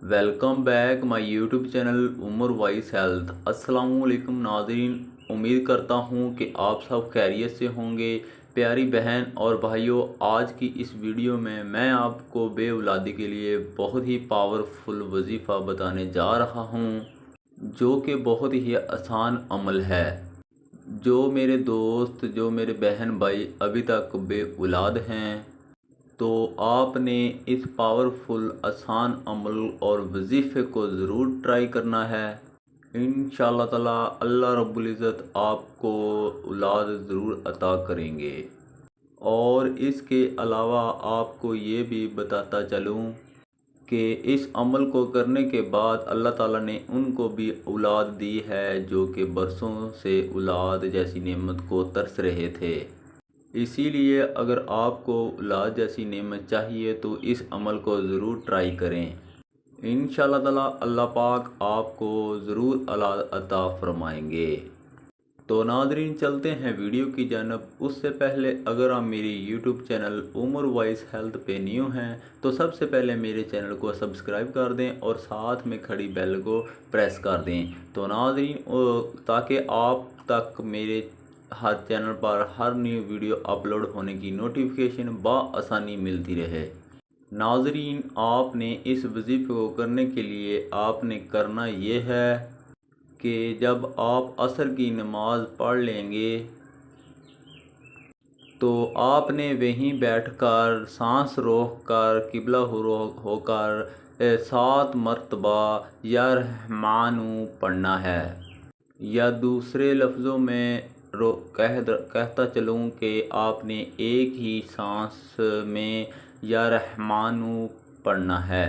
Welcome back my YouTube channel Umar wise health. अस्सलाम वालेकुम नाज़रीन, उम्मीद करता हूँ कि आप सब खैरियत से होंगे। प्यारी बहन और भाइयों, आज की इस वीडियो में मैं आपको बे औलादी के लिए बहुत ही पावरफुल वजीफ़ा बताने जा रहा हूँ, जो कि बहुत ही आसान अमल है। जो मेरे दोस्त, जो मेरे बहन भाई अभी तक बे औलाद हैं, तो आपने इस पावरफुल आसान अमल और वजीफ़े को ज़रूर ट्राई करना है। इंशाअल्लाह ताला अल्लाह रब्बुल इज़्ज़त आपको औलाद ज़रूर अता करेंगे। और इसके अलावा आपको ये भी बताता चलूँ कि इस अमल को करने के बाद अल्लाह ताला ने उनको भी औलाद दी है, जो कि बरसों से औलाद जैसी नेमत को तरस रहे थे। इसीलिए अगर आपको औलाद जैसी नेमत चाहिए तो इस अमल को ज़रूर ट्राई करें। इंशाअल्लाह ताला अल्लाह पाक आपको ज़रूर औलाद अता फरमाएंगे। तो नाज़रीन, चलते हैं वीडियो की जानब। उससे पहले अगर आप मेरी YouTube channel Umar wise health पे न्यू हैं तो सबसे पहले मेरे चैनल को सब्सक्राइब कर दें और साथ में खड़ी बेल को प्रेस कर दें, तो नाज़रीन ताकि आप तक मेरे हर चैनल पर हर न्यू वीडियो अपलोड होने की नोटिफिकेशन बआसानी मिलती रहे। नाज़रीन, आपने इस वजीफ़े को करने के लिए आपने करना ये है कि जब आप असर की नमाज़ पढ़ लेंगे तो आपने वहीं बैठकर सांस रोक कर किबला होकर 7 मरतबा या रहमानू पढ़ना है। या दूसरे लफ्ज़ों में कहता चलूँ कि आपने एक ही सांस में या रहमानू पढ़ना है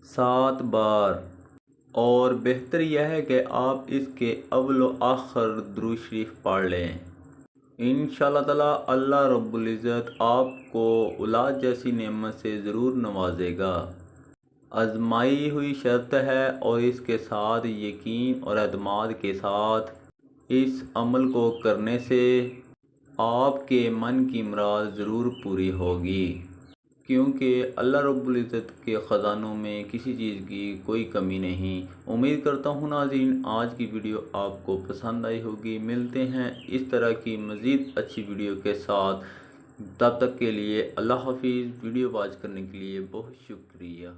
7 बार। और बेहतर यह है कि आप इसके अव्वल व आखिर दुरूद शरीफ पढ़ लें। इंशाअल्लाह ताला अल्लाह रब्बुल इज़्ज़त आपको औलाद जैसी नेमत से ज़रूर नवाजेगा। आजमाई हुई शर्त है और इसके साथ यकीन और एतमाद के साथ इस अमल को करने से आपके मन की मुराद ज़रूर पूरी होगी, क्योंकि अल्लाह रब्बुल इज़्ज़त के ख़जानों में किसी चीज़ की कोई कमी नहीं। उम्मीद करता हूँ नाज़रीन आज की वीडियो आपको पसंद आई होगी। मिलते हैं इस तरह की मज़ीद अच्छी वीडियो के साथ। तब तक के लिए अल्लाह हाफिज़। वीडियो वॉच करने के लिए बहुत शुक्रिया।